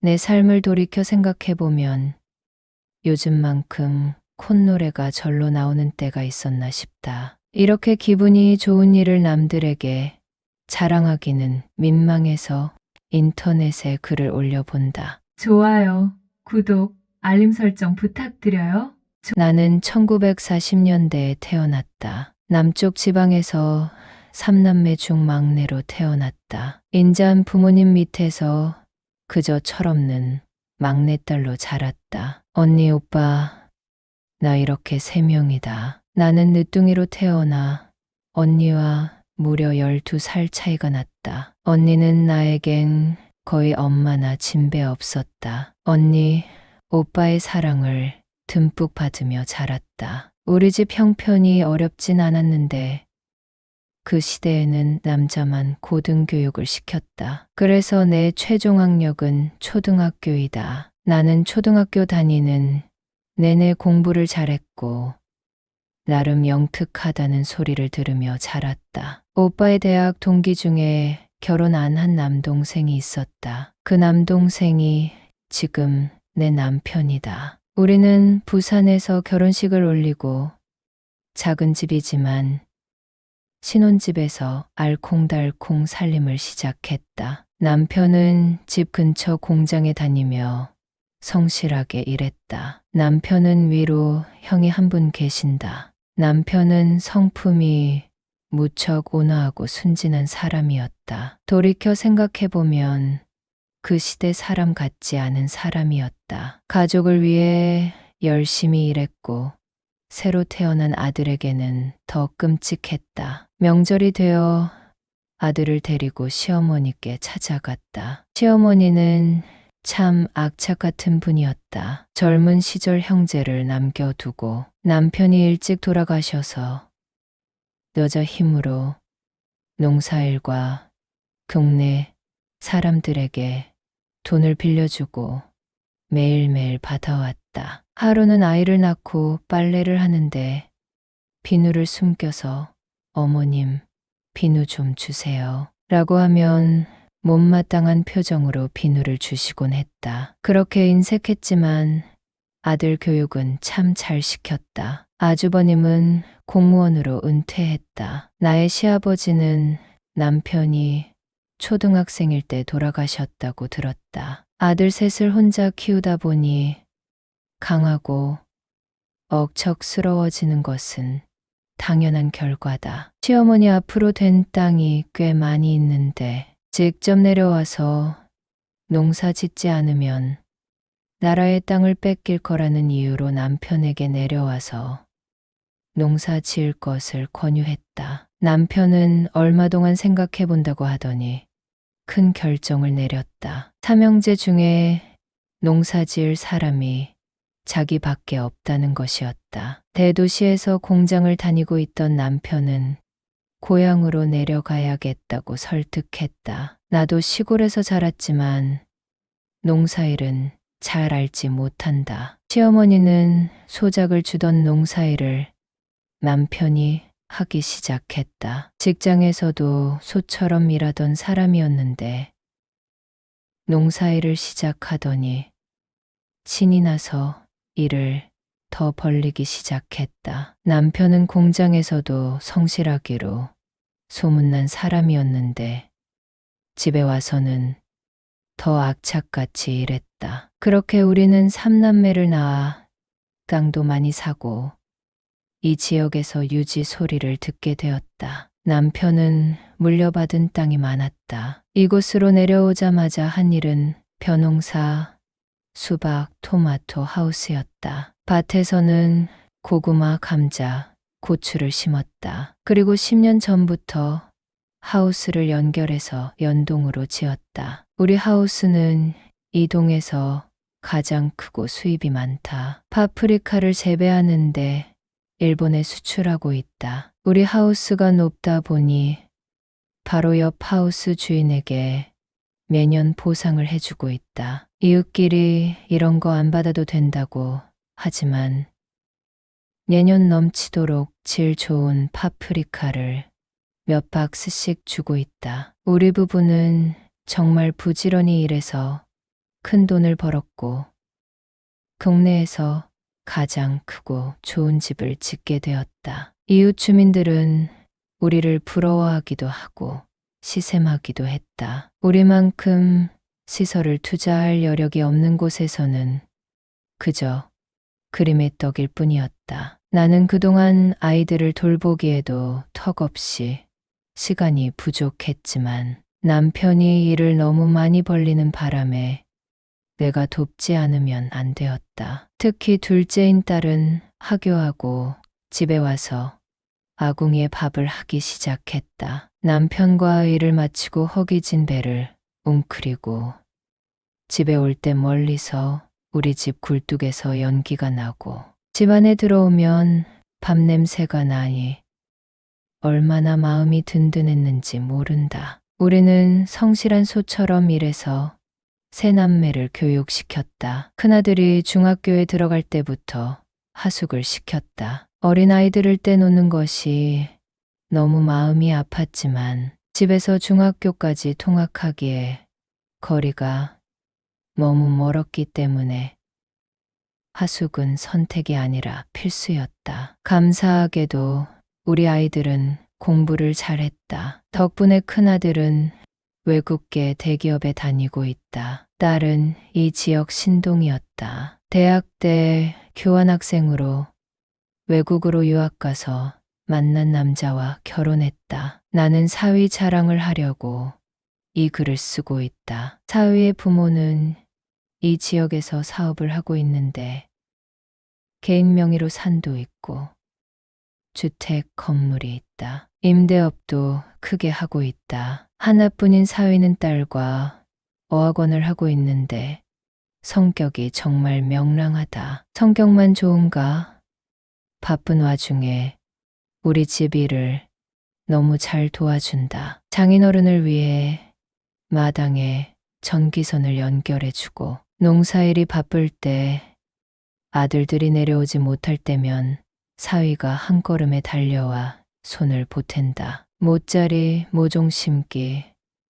내 삶을 돌이켜 생각해보면 요즘만큼 콧노래가 절로 나오는 때가 있었나 싶다. 이렇게 기분이 좋은 일을 남들에게 자랑하기는 민망해서 인터넷에 글을 올려본다. 좋아요, 구독, 알림 설정 부탁드려요. 나는 1940년대에 태어났다. 남쪽 지방에서 삼남매 중 막내로 태어났다. 인자한 부모님 밑에서 그저 철없는 막내딸로 자랐다. 언니, 오빠, 나 이렇게 세 명이다. 나는 늦둥이로 태어나 언니와 무려 12살 차이가 났다. 언니는 나에겐 거의 엄마나 진배 없었다. 언니, 오빠의 사랑을 듬뿍 받으며 자랐다. 우리 집 형편이 어렵진 않았는데 그 시대에는 남자만 고등교육을 시켰다. 그래서 내 최종 학력은 초등학교이다. 나는 초등학교 다니는 내내 공부를 잘했고 나름 영특하다는 소리를 들으며 자랐다. 오빠의 대학 동기 중에 결혼 안 한 남동생이 있었다. 그 남동생이 지금 내 남편이다. 우리는 부산에서 결혼식을 올리고 작은 집이지만 신혼집에서 알콩달콩 살림을 시작했다. 남편은 집 근처 공장에 다니며 성실하게 일했다. 남편은 위로 형이 한 분 계신다. 남편은 성품이 무척 온화하고 순진한 사람이었다. 돌이켜 생각해보면 그 시대 사람 같지 않은 사람이었다. 가족을 위해 열심히 일했고 새로 태어난 아들에게는 더 끔찍했다. 명절이 되어 아들을 데리고 시어머니께 찾아갔다. 시어머니는 참 악착 같은 분이었다. 젊은 시절 형제를 남겨두고 남편이 일찍 돌아가셔서 여자 힘으로 농사일과 동네 사람들에게 돈을 빌려주고 매일매일 받아왔다. 하루는 아이를 낳고 빨래를 하는데 비누를 숨겨서 어머님, 비누 좀 주세요. 라고 하면 못마땅한 표정으로 비누를 주시곤 했다. 그렇게 인색했지만 아들 교육은 참 잘 시켰다. 아주버님은 공무원으로 은퇴했다. 나의 시아버지는 남편이 초등학생일 때 돌아가셨다고 들었다. 아들 셋을 혼자 키우다 보니 강하고 억척스러워지는 것은 당연한 결과다. 시어머니 앞으로 된 땅이 꽤 많이 있는데 직접 내려와서 농사 짓지 않으면 나라의 땅을 뺏길 거라는 이유로 남편에게 내려와서 농사 지을 것을 권유했다. 남편은 얼마 동안 생각해 본다고 하더니 큰 결정을 내렸다. 삼형제 중에 농사 지을 사람이 자기밖에 없다는 것이었다. 대도시에서 공장을 다니고 있던 남편은 고향으로 내려가야겠다고 설득했다. 나도 시골에서 자랐지만 농사일은 잘 알지 못한다. 시어머니는 소작을 주던 농사일을 남편이 하기 시작했다. 직장에서도 소처럼 일하던 사람이었는데 농사일을 시작하더니 신이 나서 일을 더 벌리기 시작했다. 남편은 공장에서도 성실하기로 소문난 사람이었는데 집에 와서는 더 악착같이 일했다. 그렇게 우리는 삼남매를 낳아 땅도 많이 사고 이 지역에서 유지 소리를 듣게 되었다. 남편은 물려받은 땅이 많았다. 이곳으로 내려오자마자 한 일은 벼농사, 수박, 토마토 하우스였다. 밭에서는 고구마, 감자, 고추를 심었다. 그리고 10년 전부터 하우스를 연결해서 연동으로 지었다. 우리 하우스는 이 동에서 가장 크고 수입이 많다. 파프리카를 재배하는데 일본에 수출하고 있다. 우리 하우스가 높다 보니 바로 옆 하우스 주인에게 매년 보상을 해주고 있다. 이웃끼리 이런 거 안 받아도 된다고 하지만 내년 넘치도록 질 좋은 파프리카를 몇 박스씩 주고 있다. 우리 부부는 정말 부지런히 일해서 큰 돈을 벌었고 동네에서 가장 크고 좋은 집을 짓게 되었다. 이웃 주민들은 우리를 부러워하기도 하고 시샘하기도 했다. 우리만큼 시설을 투자할 여력이 없는 곳에서는 그저 그림의 떡일 뿐이었다. 나는 그동안 아이들을 돌보기에도 턱없이 시간이 부족했지만 남편이 일을 너무 많이 벌리는 바람에 내가 돕지 않으면 안 되었다. 특히 둘째인 딸은 하교하고 집에 와서 아궁이에 밥을 하기 시작했다. 남편과 일을 마치고 허기진 배를 웅크리고 집에 올 때 멀리서 우리 집 굴뚝에서 연기가 나고 집 안에 들어오면 밥 냄새가 나니 얼마나 마음이 든든했는지 모른다. 우리는 성실한 소처럼 일해서 세 남매를 교육시켰다. 큰아들이 중학교에 들어갈 때부터 하숙을 시켰다. 어린아이들을 떼놓는 것이 너무 마음이 아팠지만 집에서 중학교까지 통학하기에 거리가 너무 멀었기 때문에 하숙은 선택이 아니라 필수였다. 감사하게도 우리 아이들은 공부를 잘했다. 덕분에 큰아들은 외국계 대기업에 다니고 있다. 딸은 이 지역 신동이었다. 대학 때 교환학생으로 외국으로 유학 가서 만난 남자와 결혼했다. 나는 사위 자랑을 하려고 이 글을 쓰고 있다. 사위의 부모는 이 지역에서 사업을 하고 있는데 개인 명의로 산도 있고 주택 건물이 있다. 임대업도 크게 하고 있다. 하나뿐인 사위는 딸과 어학원을 하고 있는데 성격이 정말 명랑하다. 성격만 좋은가? 바쁜 와중에 우리 집 일을 너무 잘 도와준다. 장인어른을 위해 마당에 전기선을 연결해주고 농사일이 바쁠 때 아들들이 내려오지 못할 때면 사위가 한 걸음에 달려와 손을 보탠다. 모짜리 모종 심기,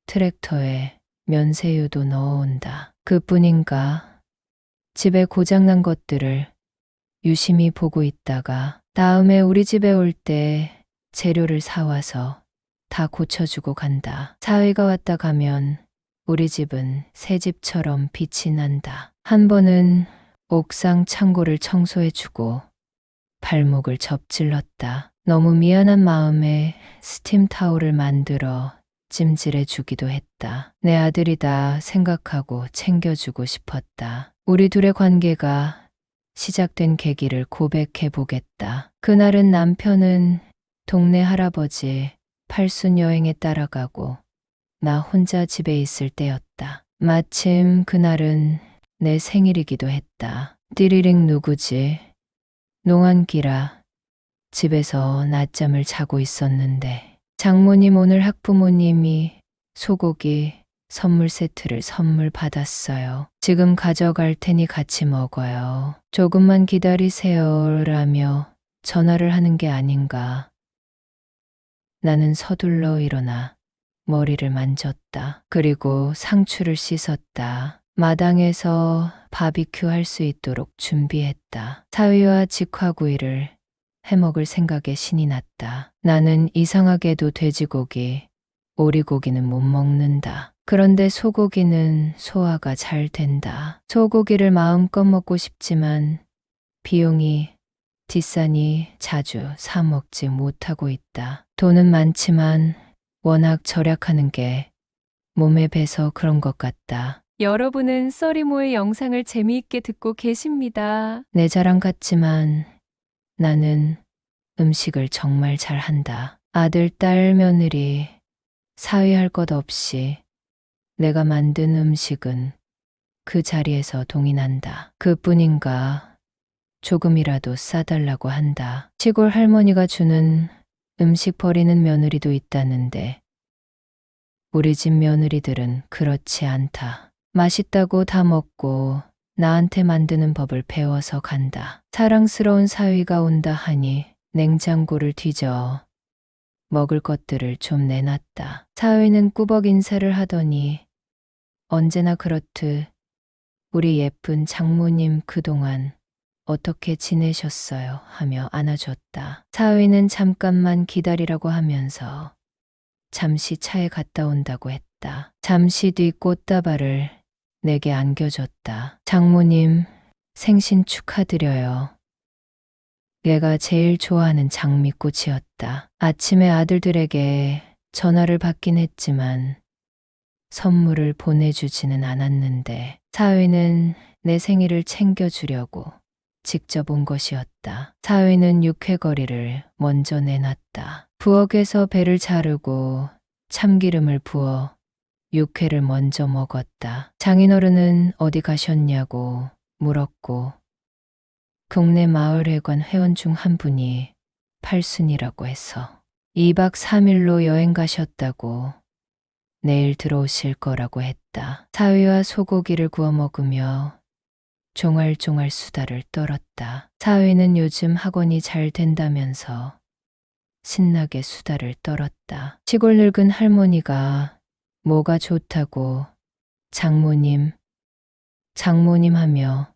트랙터에 면세유도 넣어온다. 그뿐인가 집에 고장난 것들을 유심히 보고 있다가 다음에 우리 집에 올 때 재료를 사와서 다 고쳐주고 간다. 사위가 왔다 가면 우리 집은 새 집처럼 빛이 난다. 한 번은 옥상 창고를 청소해주고 발목을 접질렀다. 너무 미안한 마음에 스팀 타올을 만들어 찜질해 주기도 했다. 내 아들이다 생각하고 챙겨주고 싶었다. 우리 둘의 관계가 시작된 계기를 고백해 보겠다. 그날은 남편은 동네 할아버지 팔순 여행에 따라가고 나 혼자 집에 있을 때였다. 마침 그날은 내 생일이기도 했다. 띠리링 누구지? 농한기라 집에서 낮잠을 자고 있었는데 장모님 오늘 학부모님이 소고기 선물 세트를 선물 받았어요. 지금 가져갈 테니 같이 먹어요. 조금만 기다리세요 라며 전화를 하는 게 아닌가. 나는 서둘러 일어나 머리를 만졌다. 그리고 상추를 씻었다. 마당에서 바비큐 할 수 있도록 준비했다. 사위와 직화구이를 해먹을 생각에 신이 났다. 나는 이상하게도 돼지고기, 오리고기는 못 먹는다. 그런데 소고기는 소화가 잘 된다. 소고기를 마음껏 먹고 싶지만 비용이 비싸니 자주 사 먹지 못하고 있다. 돈은 많지만 워낙 절약하는 게 몸에 배서 그런 것 같다. 여러분은 써리모의 영상을 재미있게 듣고 계십니다. 내 자랑 같지만 나는 음식을 정말 잘한다. 아들, 딸, 며느리 사위할 것 없이 내가 만든 음식은 그 자리에서 동의난다. 그뿐인가 조금이라도 싸달라고 한다. 시골 할머니가 주는 음식 버리는 며느리도 있다는데 우리 집 며느리들은 그렇지 않다. 맛있다고 다 먹고 나한테 만드는 법을 배워서 간다. 사랑스러운 사위가 온다 하니 냉장고를 뒤져 먹을 것들을 좀 내놨다. 사위는 꾸벅 인사를 하더니 언제나 그렇듯 우리 예쁜 장모님 그동안 어떻게 지내셨어요? 하며 안아줬다. 사위는 잠깐만 기다리라고 하면서 잠시 차에 갔다 온다고 했다. 잠시 뒤 꽃다발을 내게 안겨줬다. 장모님, 생신 축하드려요. 얘가 제일 좋아하는 장미꽃이었다. 아침에 아들들에게 전화를 받긴 했지만 선물을 보내주지는 않았는데 사위는 내 생일을 챙겨주려고 직접 온 것이었다. 사위는 육회거리를 먼저 내놨다. 부엌에서 배를 자르고 참기름을 부어 육회를 먼저 먹었다. 장인어른은 어디 가셨냐고 물었고 동네 마을회관 회원 중 한 분이 팔순이라고 해서 2박 3일로 여행 가셨다고 내일 들어오실 거라고 했다. 사위와 소고기를 구워 먹으며 종알종알 수다를 떨었다. 사위는 요즘 학원이 잘 된다면서 신나게 수다를 떨었다. 시골 늙은 할머니가 뭐가 좋다고 장모님, 장모님 하며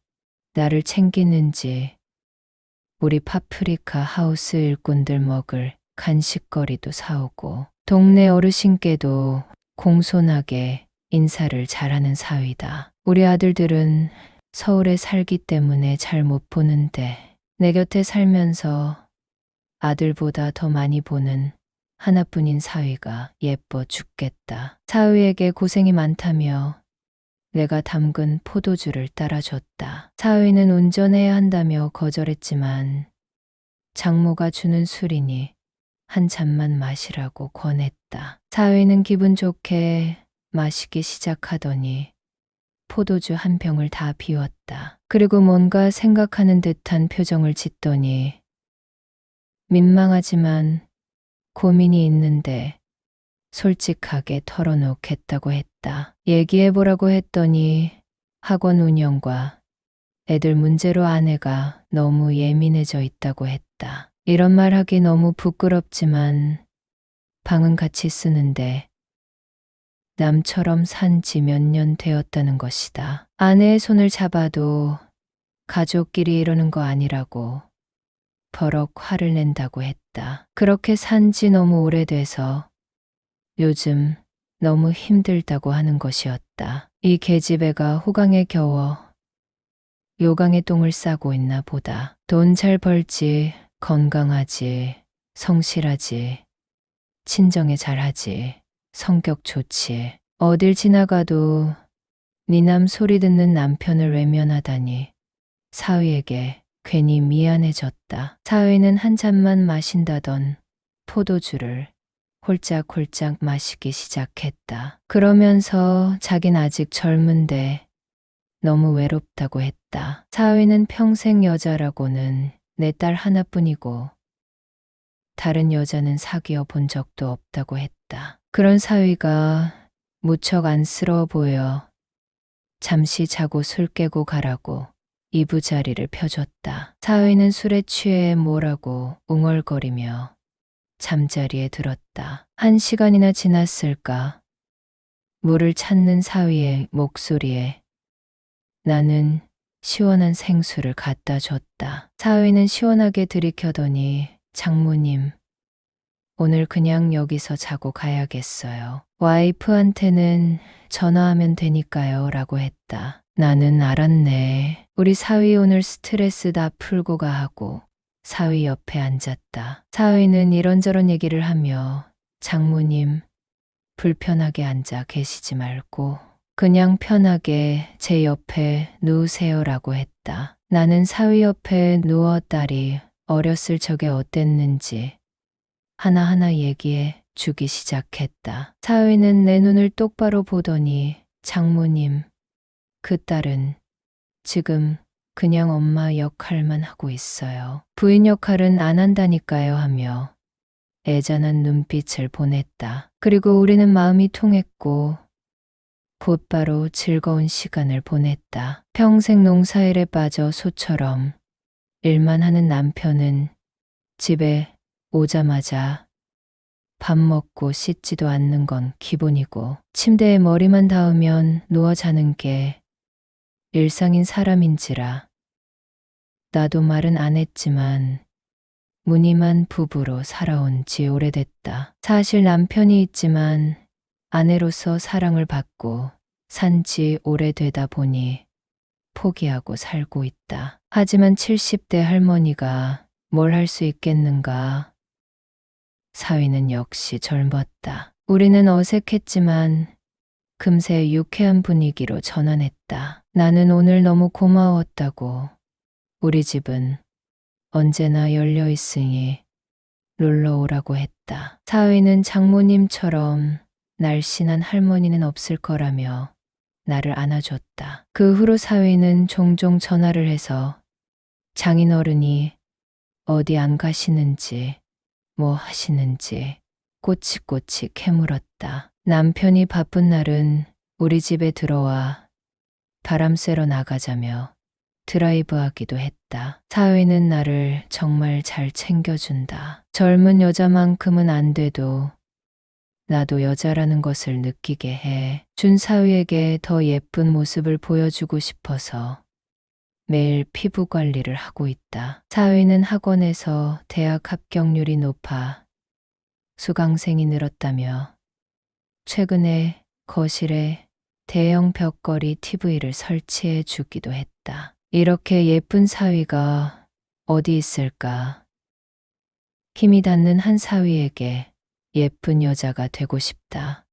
나를 챙기는지 우리 파프리카 하우스 일꾼들 먹을 간식거리도 사오고 동네 어르신께도 공손하게 인사를 잘하는 사위다. 우리 아들들은 서울에 살기 때문에 잘 못 보는데 내 곁에 살면서 아들보다 더 많이 보는 하나뿐인 사위가 예뻐 죽겠다. 사위에게 고생이 많다며 내가 담근 포도주를 따라줬다. 사위는 운전해야 한다며 거절했지만 장모가 주는 술이니 한 잔만 마시라고 권했다. 사위는 기분 좋게 마시기 시작하더니 포도주 한 병을 다 비웠다. 그리고 뭔가 생각하는 듯한 표정을 짓더니 민망하지만 고민이 있는데 솔직하게 털어놓겠다고 했다. 얘기해보라고 했더니 학원 운영과 애들 문제로 아내가 너무 예민해져 있다고 했다. 이런 말 하기 너무 부끄럽지만 방은 같이 쓰는데 남처럼 산 지 몇 년 되었다는 것이다. 아내의 손을 잡아도 가족끼리 이러는 거 아니라고 버럭 화를 낸다고 했다. 그렇게 산 지 너무 오래돼서 요즘 너무 힘들다고 하는 것이었다. 이 계집애가 호강에 겨워 요강에 똥을 싸고 있나 보다. 돈 잘 벌지, 건강하지, 성실하지, 친정에 잘하지, 성격 좋지. 어딜 지나가도 니남 소리 듣는 남편을 외면하다니 사위에게 괜히 미안해졌다. 사위는 한 잔만 마신다던 포도주를 홀짝홀짝 마시기 시작했다. 그러면서 자긴 아직 젊은데 너무 외롭다고 했다. 사위는 평생 여자라고는 내 딸 하나뿐이고 다른 여자는 사귀어 본 적도 없다고 했다. 그런 사위가 무척 안쓰러워 보여 잠시 자고 술 깨고 가라고 이부자리를 펴줬다. 사위는 술에 취해 뭐라고 웅얼거리며 잠자리에 들었다. 1시간이나 지났을까? 물을 찾는 사위의 목소리에 나는 시원한 생수를 갖다 줬다. 사위는 시원하게 들이켜더니 장모님, 오늘 그냥 여기서 자고 가야겠어요. 와이프한테는 전화하면 되니까요 라고 했다. 나는 알았네. 우리 사위 오늘 스트레스 다 풀고 가 하고 사위 옆에 앉았다. 사위는 이런저런 얘기를 하며 장모님, 불편하게 앉아 계시지 말고 그냥 편하게 제 옆에 누우세요라고 했다. 나는 사위 옆에 누워 딸이 어렸을 적에 어땠는지 하나하나 얘기해 주기 시작했다. 사위는 내 눈을 똑바로 보더니 장모님, 그 딸은 지금 그냥 엄마 역할만 하고 있어요. 부인 역할은 안 한다니까요 하며 애잔한 눈빛을 보냈다. 그리고 우리는 마음이 통했고 곧바로 즐거운 시간을 보냈다. 평생 농사일에 빠져 소처럼 일만 하는 남편은 집에 오자마자 밥 먹고 씻지도 않는 건 기본이고 침대에 머리만 닿으면 누워 자는 게 일상인 사람인지라. 나도 말은 안 했지만 무늬만 부부로 살아온 지 오래됐다. 사실 남편이 있지만 아내로서 사랑을 받고 산 지 오래되다 보니 포기하고 살고 있다. 하지만 70대 할머니가 뭘 할 수 있겠는가? 사위는 역시 젊었다. 우리는 어색했지만 금세 유쾌한 분위기로 전환했다. 나는 오늘 너무 고마웠다고. 우리 집은 언제나 열려 있으니 놀러 오라고 했다. 사위는 장모님처럼 날씬한 할머니는 없을 거라며 나를 안아줬다. 그 후로 사위는 종종 전화를 해서 장인어른이 어디 안 가시는지, 뭐 하시는지 꼬치꼬치 캐물었다. 남편이 바쁜 날은 우리 집에 들어와 바람 쐬러 나가자며 드라이브 하기도 했다. 사위는 나를 정말 잘 챙겨준다. 젊은 여자만큼은 안 돼도 나도 여자라는 것을 느끼게 해. 준 사위에게 더 예쁜 모습을 보여주고 싶어서 매일 피부 관리를 하고 있다. 사위는 학원에서 대학 합격률이 높아 수강생이 늘었다며 최근에 거실에 대형 벽걸이 TV를 설치해 주기도 했다. 이렇게 예쁜 사위가 어디 있을까? 힘이 닿는 한 사위에게 예쁜 여자가 되고 싶다.